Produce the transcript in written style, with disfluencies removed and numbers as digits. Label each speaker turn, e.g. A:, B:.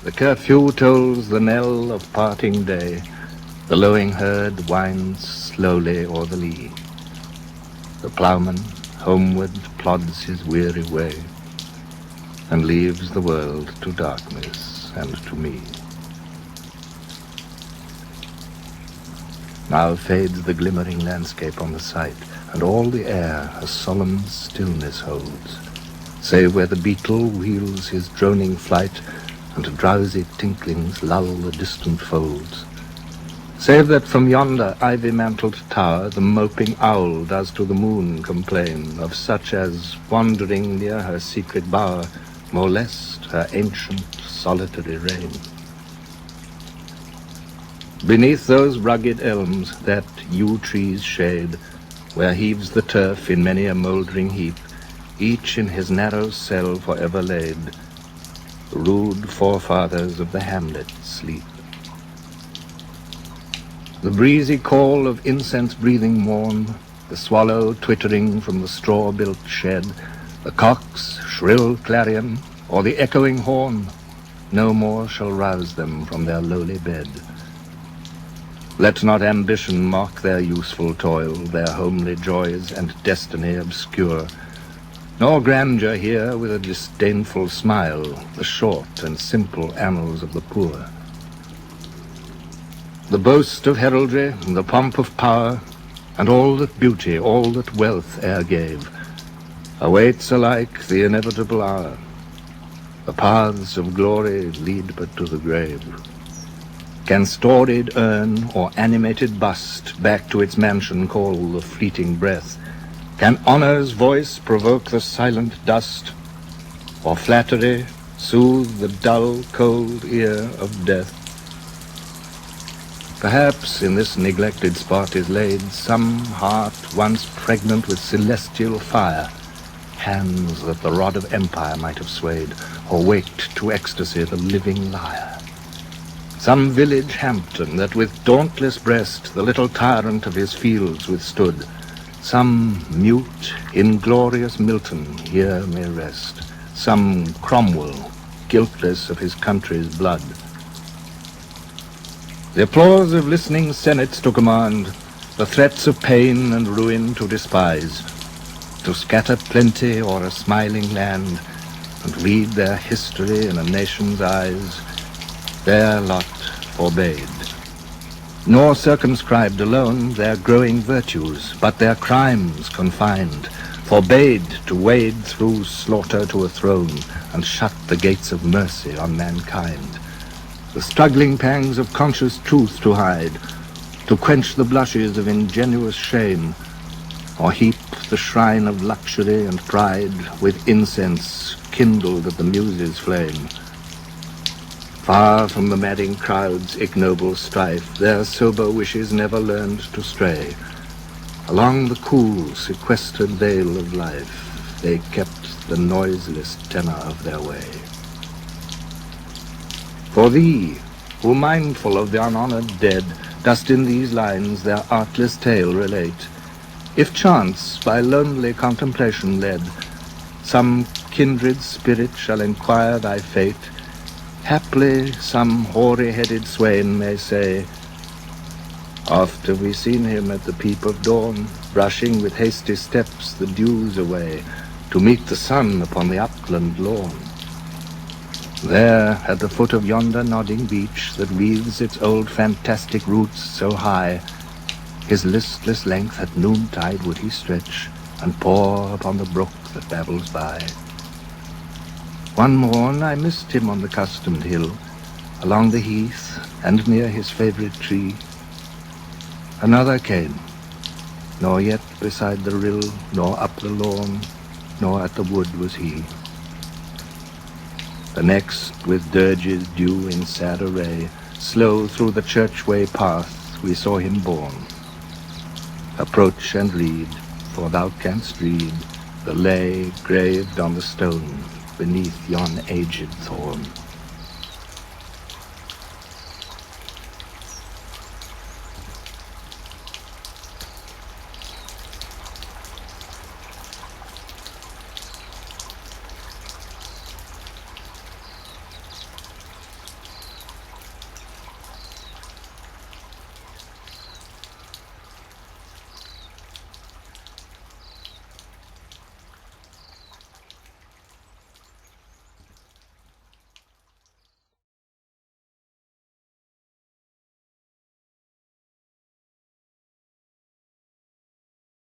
A: The curfew tolls the knell of parting day. The lowing herd winds slowly o'er the lea. The ploughman homeward plods his weary way, and leaves the world to darkness and to me. Now fades the glimmering landscape on the sight, and all the air a solemn stillness holds, save where the beetle wheels his droning flight, and drowsy tinklings lull the distant folds. Save that from yonder ivy-mantled tower the moping owl does to the moon complain of such as, wandering near her secret bower, molest her ancient solitary reign. Beneath those rugged elms that yew trees shade, where heaves the turf in many a mouldering heap, each in his narrow cell forever laid, the rude forefathers of the hamlet sleep. The breezy call of incense-breathing morn, the swallow twittering from the straw-built shed, the cock's shrill clarion, or the echoing horn, no more shall rouse them from their lowly bed. Let not ambition mock their useful toil, their homely joys and destiny obscure, nor grandeur hear with a disdainful smile the short and simple annals of the poor. The boast of heraldry, the pomp of power, and all that beauty, all that wealth e'er gave, awaits alike the inevitable hour. The paths of glory lead but to the grave. Can storied urn or animated bust back to its mansion call the fleeting breath? Can honor's voice provoke the silent dust, or flattery soothe the dull, cold ear of death? Perhaps in this neglected spot is laid some heart once pregnant with celestial fire, hands that the rod of empire might have swayed, or waked to ecstasy the living lyre. Some village Hampton that with dauntless breast the little tyrant of his fields withstood, some mute, inglorious Milton here may rest, some Cromwell, guiltless of his country's blood. The applause of listening senates to command, the threats of pain and ruin to despise, to scatter plenty o'er a smiling land, and read their history in a nation's eyes, their lot forbade. Nor circumscribed alone their growing virtues, but their crimes confined, forbade to wade through slaughter to a throne, and shut the gates of mercy on mankind. The struggling pangs of conscious truth to hide, to quench the blushes of ingenuous shame, or heap the shrine of luxury and pride with incense kindled at the muses' flame. Far from the madding crowd's ignoble strife, their sober wishes never learned to stray. Along the cool, sequestered vale of life, they kept the noiseless tenor of their way. For thee, who mindful of the unhonored dead, dost in these lines their artless tale relate, if chance, by lonely contemplation led, some kindred spirit shall enquire thy fate, haply some hoary-headed swain may say, oft have we seen him at the peep of dawn, brushing with hasty steps the dews away, to meet the sun upon the upland lawn. There, at the foot of yonder nodding beech that wreathes its old fantastic roots so high, his listless length at noontide would he stretch, and pore upon the brook that babbles by. One morn I missed him on the customed hill, along the heath, and near his favourite tree. Another came, nor yet beside the rill, nor up the lawn, nor at the wood was he. The next, with dirges due in sad array, slow through the churchway path we saw him borne. Approach and read, for thou canst read the lay graved on the stone beneath yon aged thorn.